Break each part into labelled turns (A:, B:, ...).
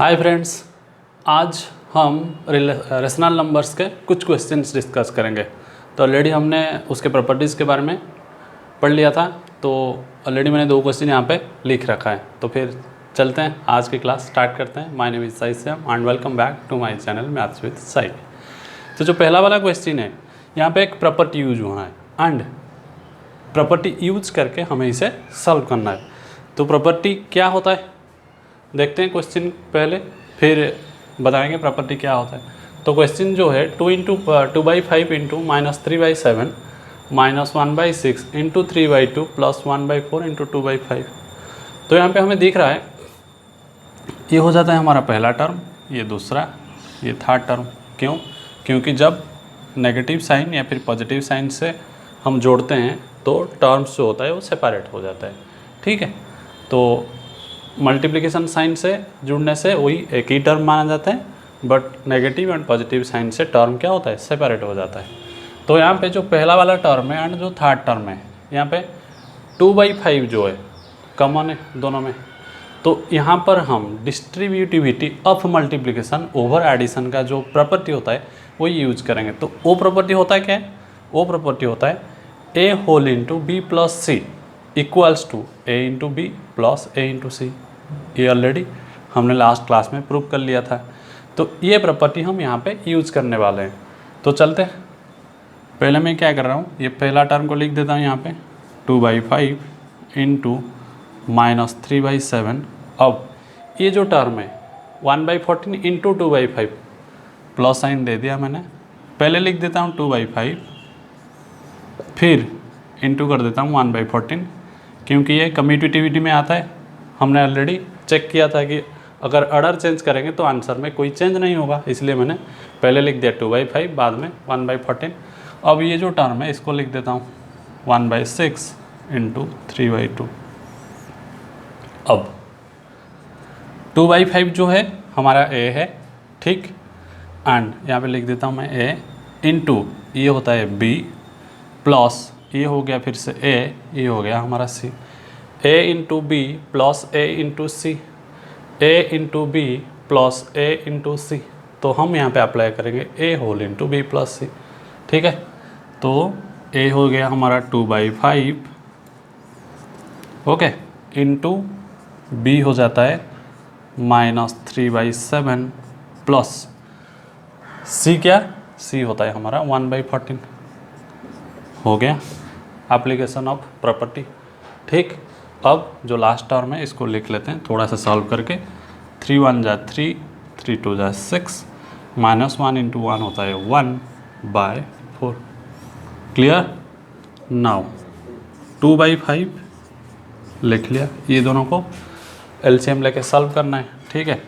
A: Hi friends, आज हम rational numbers के कुछ क्वेश्चंस डिस्कस करेंगे। तो ऑलरेडी हमने उसके प्रॉपर्टीज़ के बारे में पढ़ लिया था, तो ऑलरेडी मैंने 2 क्वेश्चन यहाँ पे लिख रखा है। तो फिर चलते हैं, आज की क्लास स्टार्ट करते हैं। My name is Sai Shyam and welcome back to my channel maths with Sai. तो जो पहला वाला क्वेश्चन है, यहाँ पे एक प्रॉपर्टी यूज होना है एंड प्रॉपर्टी यूज करके हमें इसे सॉल्व करना है। तो प्रॉपर्टी क्या होता है देखते हैं क्वेश्चन पहले, फिर बताएंगे प्रॉपर्टी क्या होता है। तो क्वेश्चन जो है 2/5 इंटू -3/7 -1/6 इंटू 3/2 प्लस 1/4 इंटू 2/5। तो यहाँ पे हमें दिख रहा है ये हो जाता है हमारा पहला टर्म, ये दूसरा, ये थर्ड टर्म। क्यों? क्योंकि जब नेगेटिव साइन या फिर पॉजिटिव साइन से हम जोड़ते हैं तो टर्म्स जो होता है वो सेपरेट हो जाता है। ठीक है, तो मल्टीप्लिकेशन साइन से जुड़ने से वही एक ही टर्म माना जाता है, but negative and positive sign से टर्म क्या होता है, सेपरेट हो जाता है। तो यहाँ पे जो पहला वाला टर्म है एंड जो थर्ड टर्म है, यहाँ पे 2/5 जो है कॉमन है दोनों में। तो यहाँ पर हम distributivity of multiplication over addition का जो प्रॉपर्टी होता है वो यूज करेंगे। तो वो प्रॉपर्टी होता है क्या है? वो प्रॉपर्टी होता है a whole into B plus C equals to a into B plus a into C. ये ऑलरेडी हमने लास्ट क्लास में प्रूव कर लिया था। तो ये प्रॉपर्टी हम यहाँ पे यूज़ करने वाले हैं। तो चलते हैं, पहले मैं क्या कर रहा हूँ, ये पहला टर्म को लिख देता हूँ यहाँ पे 2/5 इंटू -3/7। अब ये जो टर्म है 1/14 इंटू 2/5 प्लस साइन दे दिया मैंने। पहले लिख देता हूँ 2/5, फिर इंटू कर देता हूँ 1/14, क्योंकि ये कम्यूटेटिविटी में आता है। हमने ऑलरेडी चेक किया था कि अगर ऑर्डर चेंज करेंगे तो आंसर में कोई चेंज नहीं होगा, इसलिए मैंने पहले लिख दिया 2/5, बाद में 1/14। अब ये जो टर्म है इसको लिख देता हूँ 1/6 इंटू 3/2। अब 2/5 जो है हमारा a है, ठीक, एंड यहाँ पे लिख देता हूँ मैं a इंटू ये होता है b प्लस ये हो गया फिर से a, ये हो गया हमारा c। a into B plus a into C, a into B plus a into C. तो हम यहाँ पे अप्लाई करेंगे a whole into B plus C. ठीक है, तो a हो गया हमारा 2/5, ओके, इंटू b हो जाता है -3/7 प्लस c, क्या c होता है हमारा 1/14। हो गया एप्लीकेशन ऑफ प्रॉपर्टी। ठीक, अब जो लास्ट टर्म है इसको लिख लेते हैं थोड़ा सा सॉल्व करके। 3 × 1 = 3, 3 × 2 = 6, -1 इंटू 1 होता है 1/4। क्लियर? नाउ 2/5 लिख लिया, ये दोनों को एलसीएम लेके सॉल्व करना है। ठीक है,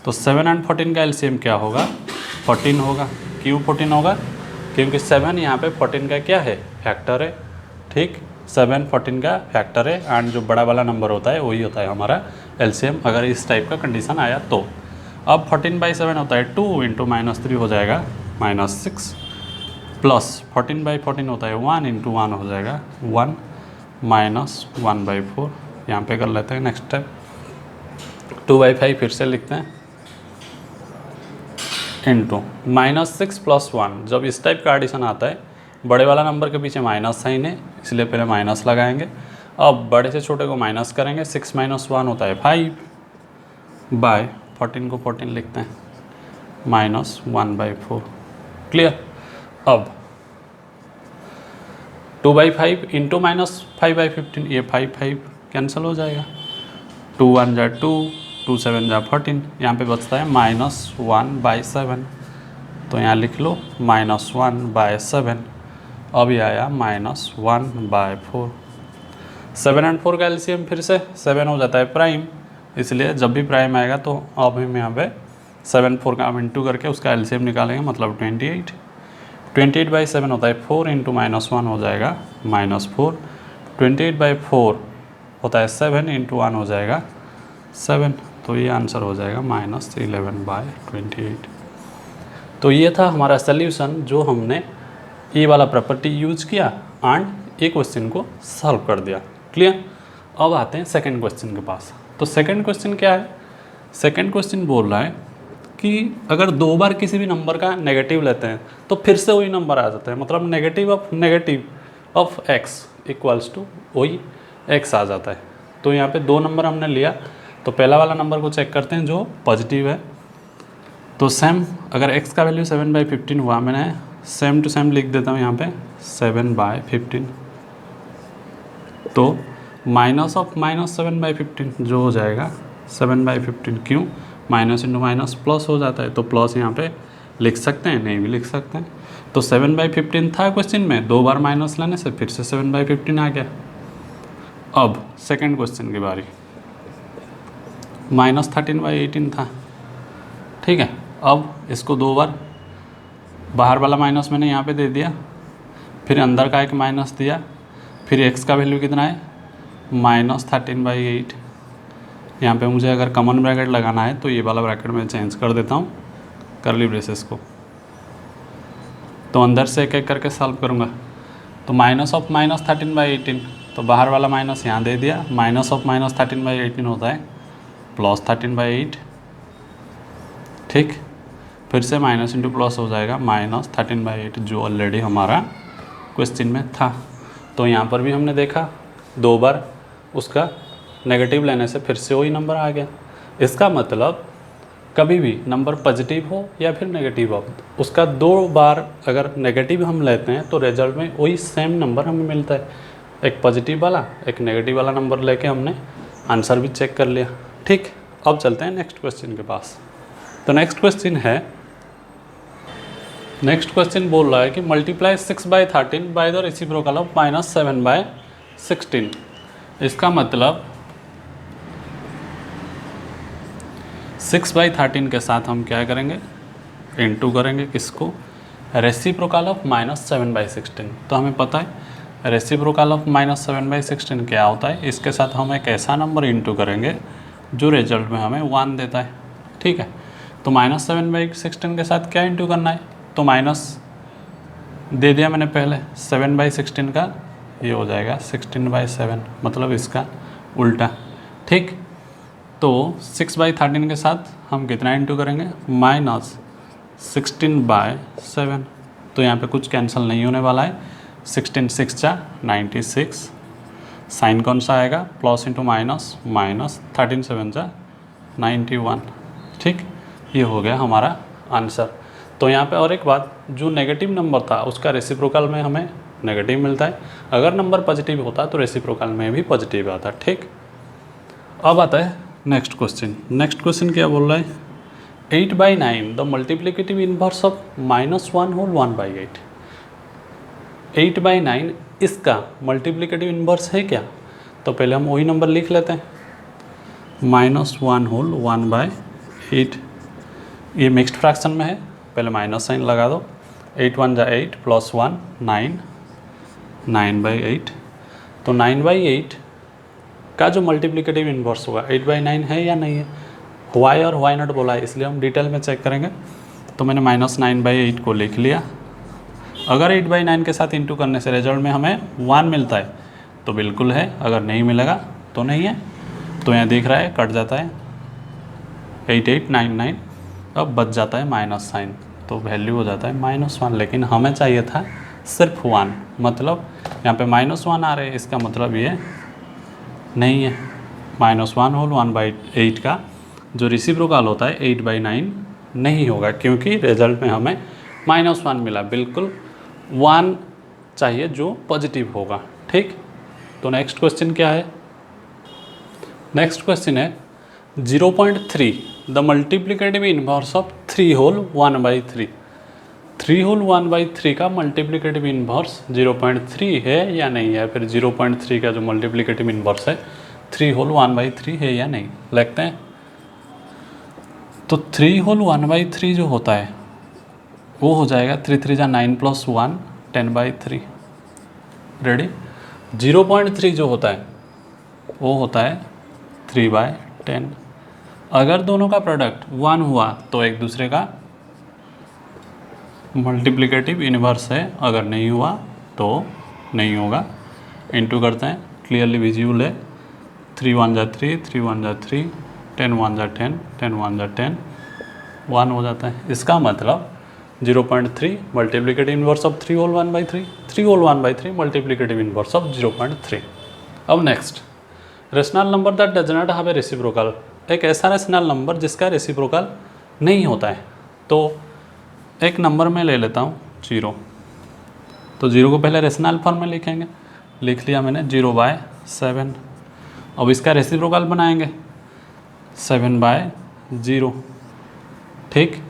A: तो 7 और 14 का एलसीएम क्या होगा? 14 होगा। क्यों 14 होगा? क्योंकि 7 यहाँ पे 14 का क्या है, फैक्टर है। ठीक, 7 14 का फैक्टर है एंड जो बड़ा वाला नंबर होता है वही होता है हमारा एलसीएम, अगर इस टाइप का कंडीशन आया तो। अब 14/7 होता है 2 इंटू -3 हो जाएगा -6, प्लस 14/14 होता है 1 इंटू 1 हो जाएगा 1 -1/4। यहाँ पे कर लेते हैं नेक्स्ट स्टेप। 2/5 फिर से लिखते हैं इंटू -6 प्लस 1। जब इस टाइप का एडिशन आता है, बड़े वाला नंबर के पीछे माइनस साइन है, इसलिए पहले माइनस लगाएंगे। अब बड़े से छोटे को माइनस करेंगे, 6 - 1 होता है 5/14 को 14 लिखते हैं -1/4। क्लियर? अब 2/5 इंटू -5/15, ये 5 कैंसिल हो जाएगा। 2 × 1 = 2, 2 × 7 = 14, यहाँ पे बचता है -1/7। तो यहाँ लिख लो -1/7। अब ये आया -1/4। 7 और 4 का एलसीएम फिर से 7 हो जाता है प्राइम, इसलिए जब भी प्राइम आएगा तो अब हम यहाँ पे 7 4 का हम इंटू करके उसका एलसीएम निकालेंगे, मतलब 28। 28/7 होता है 4 इंटू -1 हो जाएगा -4। 28/4 होता है 7 इंटू 1 हो जाएगा 7। तो ये आंसर हो जाएगा -11/28। तो ये था हमारा सल्यूशन, जो हमने ये वाला प्रॉपर्टी यूज किया एंड ये क्वेश्चन को सॉल्व कर दिया। क्लियर? अब आते हैं सेकंड क्वेश्चन के पास। तो सेकंड क्वेश्चन क्या है? सेकंड क्वेश्चन बोल रहा है कि अगर 2 बार किसी भी नंबर का नेगेटिव लेते हैं तो फिर से वही नंबर आ जाता है, मतलब negative of x equals to वही एक्स आ जाता है। तो यहाँ पे 2 नंबर हमने लिया, तो पहला वाला नंबर को चेक करते हैं जो पॉजिटिव है। तो सेम, अगर x का वैल्यू 7/15 हुआ, मैंने सेम टू सेम लिख देता हूँ यहाँ पे 7/15, तो माइनस ऑफ माइनस 7/15 जो हो जाएगा 7/15, क्यों माइनस इंटू माइनस प्लस हो जाता है, तो प्लस यहाँ पे लिख सकते हैं, नहीं भी लिख सकते हैं। तो 7/15 था क्वेश्चन में, 2 बार माइनस लाने से फिर से 7/15 आ गया। अब सेकंड क्वेश्चन की बारी, -13/18 था, ठीक है। अब इसको 2 बार, बाहर वाला माइनस मैंने यहाँ पे दे दिया, फिर अंदर का एक माइनस दिया, फिर x का वैल्यू कितना है -13/8। यहाँ पे मुझे अगर कॉमन ब्रैकेट लगाना है तो ये वाला ब्रैकेट मैं चेंज कर देता हूँ, कर्ली ब्रेसेस को। तो अंदर से एक एक करके सॉल्व करूँगा, तो माइनस ऑफ -13/18, तो बाहर वाला माइनस यहाँ दे दिया, माइनस ऑफ -13/18 होता है +13/8, ठीक। फिर से माइनस इंटू प्लस हो जाएगा -13/8, जो ऑलरेडी हमारा क्वेश्चन में था। तो यहाँ पर भी हमने देखा 2 बार उसका नेगेटिव लेने से फिर से वही नंबर आ गया। इसका मतलब कभी भी नंबर पॉजिटिव हो या फिर नेगेटिव हो, उसका 2 बार अगर नेगेटिव हम लेते हैं तो रिजल्ट में वही सेम नंबर हमें मिलता है। एक पॉजिटिव वाला एक नेगेटिव वाला नंबर लेके हमने आंसर भी चेक कर लिया, ठीक। अब चलते हैं नेक्स्ट क्वेश्चन के पास। तो नेक्स्ट क्वेश्चन बोल रहा है कि multiply 6/13 by the reciprocal of -7/16। इसका मतलब 6/13 के साथ हम क्या करेंगे, इनटू करेंगे, किसको, रेसिप्रोकल ऑफ -7/16। तो हमें पता है रेसिप्रोकल ऑफ -7/16 क्या होता है। इसके साथ हम एक ऐसा नंबर इनटू करेंगे जो रिजल्ट में हमें 1 देता है, ठीक है। तो -7/16 के साथ क्या इनटू करना है, तो माइनस दे दिया मैंने पहले 7/16 का, ये हो जाएगा 16/7, मतलब इसका उल्टा, ठीक। तो 6/13 के साथ हम कितना इनटू करेंगे, -16/7। तो यहाँ पे कुछ कैंसिल नहीं होने वाला है, 16 6 जा 96, साइन कौन सा आएगा, प्लस इंटू माइनस, -13 7 जा 91, ठीक। ये हो गया हमारा आंसर। तो यहाँ पे और एक बात, जो नेगेटिव नंबर था उसका रेसिप्रोकल में हमें नेगेटिव मिलता है, अगर नंबर पॉजिटिव होता तो रेसिप्रोकल में भी पॉजिटिव आता, ठीक। अब आता है नेक्स्ट क्वेश्चन क्या बोल रहा है, 8/9 the multiplicative inverse of -1 whole 1/8। 8/9 इसका मल्टीप्लिकेटिव इनवर्स है क्या, तो पहले हम वही नंबर लिख लेते हैं, -1 होल 1/8। ये मिक्स्ड फ्रैक्शन में है, पहले माइनस साइन लगा दो, 8 1 जा 8 प्लस 1 9, 9/8। तो 9/8 का जो मल्टीप्लिकेटिव इन्वर्स होगा 8/9 है या नहीं है, वाई और वाई नॉट बोला है, इसलिए हम डिटेल में चेक करेंगे। तो मैंने -9/8 को लिख लिया। अगर 8/9 के साथ इंटू करने से रिजल्ट में हमें 1 मिलता है तो बिल्कुल है, अगर नहीं मिलेगा तो नहीं है। तो यहाँ दिख रहा है कट जाता है 8899, अब बच जाता है माइनस साइन, तो वैल्यू हो जाता है -1। लेकिन हमें चाहिए था सिर्फ 1, मतलब यहाँ पे -1 आ रहे हैं, इसका मतलब ये नहीं है। -1 होल 1/8 का जो रेसिप्रोकल होता है 8/9 नहीं होगा, क्योंकि रिजल्ट में हमें -1 मिला, बिल्कुल 1 चाहिए जो पॉजिटिव होगा, ठीक। तो नेक्स्ट क्वेश्चन क्या है, नेक्स्ट क्वेश्चन है 0.3 the multiplicative inverse of 3 whole 1/3। 3 whole 1/3 का मल्टीप्लिकेटिव इनवर्स 0.3 है या नहीं है, फिर 0.3 का जो मल्टीप्लिकेटिव इनवर्स है 3 होल 1/3 है या नहीं, लिखते हैं। तो 3 होल 1/3 जो होता है वो हो जाएगा 3 3 जा 9 प्लस 1 10/3, रेडी। 0.3 जो होता है वो होता है 3/10। अगर दोनों का प्रोडक्ट 1 हुआ तो एक दूसरे का मल्टीप्लिकेटिव इनवर्स है, अगर नहीं हुआ तो नहीं होगा। इनटू करते हैं, क्लियरली विजिबल है, 3 1 जा 3, 3 1 जा 3, 10 1 जा 10, 10 1 जा 10, 1 हो जाता है। इसका मतलब 0.3 multiplicative inverse of 3 whole 1/3, 3 whole 1/3 multiplicative inverse of 0.3। अब next, rational number that does not have a reciprocal, एक ऐसा रेशनल नंबर जिसका रेसिप्रोकल नहीं होता है। तो एक नंबर में ले लेता हूँ 0, तो 0 को पहले रेशनल फॉर्म में लिखेंगे, लिख लिया मैंने 0/7। अब इसका रेसिप्रोकल बनाएंगे 7/0, ठीक।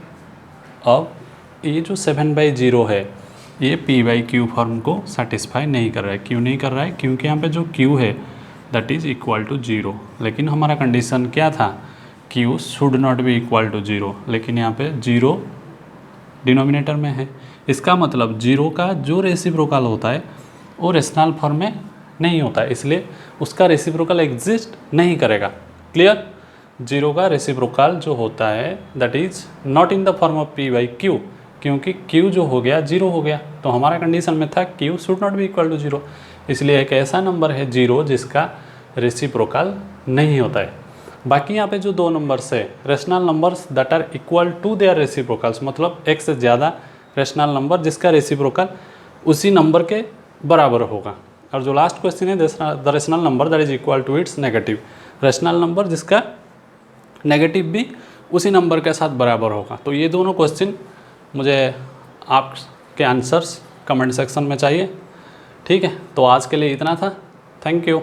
A: अब ये जो 7/0 है ये p/q फॉर्म को सेटिस्फाई नहीं कर रहा है। क्यों नहीं कर रहा है? क्योंकि यहाँ पे जो q है दैट इज़ इक्वल टू 0, लेकिन हमारा कंडीशन क्या था, q should not be equal to 0, लेकिन यहाँ पे 0 डिनोमिनेटर में है। इसका मतलब 0 का जो रेसिप्रोकल होता है वो रेशनल फॉर्म में नहीं होता है, इसलिए उसका रेसिप्रोकल एग्जिस्ट नहीं करेगा। क्लियर? 0 का रेसिप्रोकल जो होता है that is not in the form of p/q, क्योंकि q जो हो गया 0 हो गया, तो हमारा कंडीशन में था q should not be equal to 0, इसलिए एक ऐसा नंबर है 0 जिसका रेसिप्रोकल नहीं होता है। बाकी यहाँ पे जो दो नंबर्स है rational numbers that are equal to their reciprocals, मतलब एक से ज़्यादा रेशनल नंबर जिसका रेसिप्रोकल उसी नंबर के बराबर होगा। और जो लास्ट क्वेश्चन है the rational number that is equal to its negative, rational number जिसका नेगेटिव भी उसी नंबर के साथ बराबर होगा। तो ये दोनों क्वेश्चन मुझे आपके आंसर्स कमेंट सेक्शन में चाहिए, ठीक है। तो आज के लिए इतना था, थैंक यू।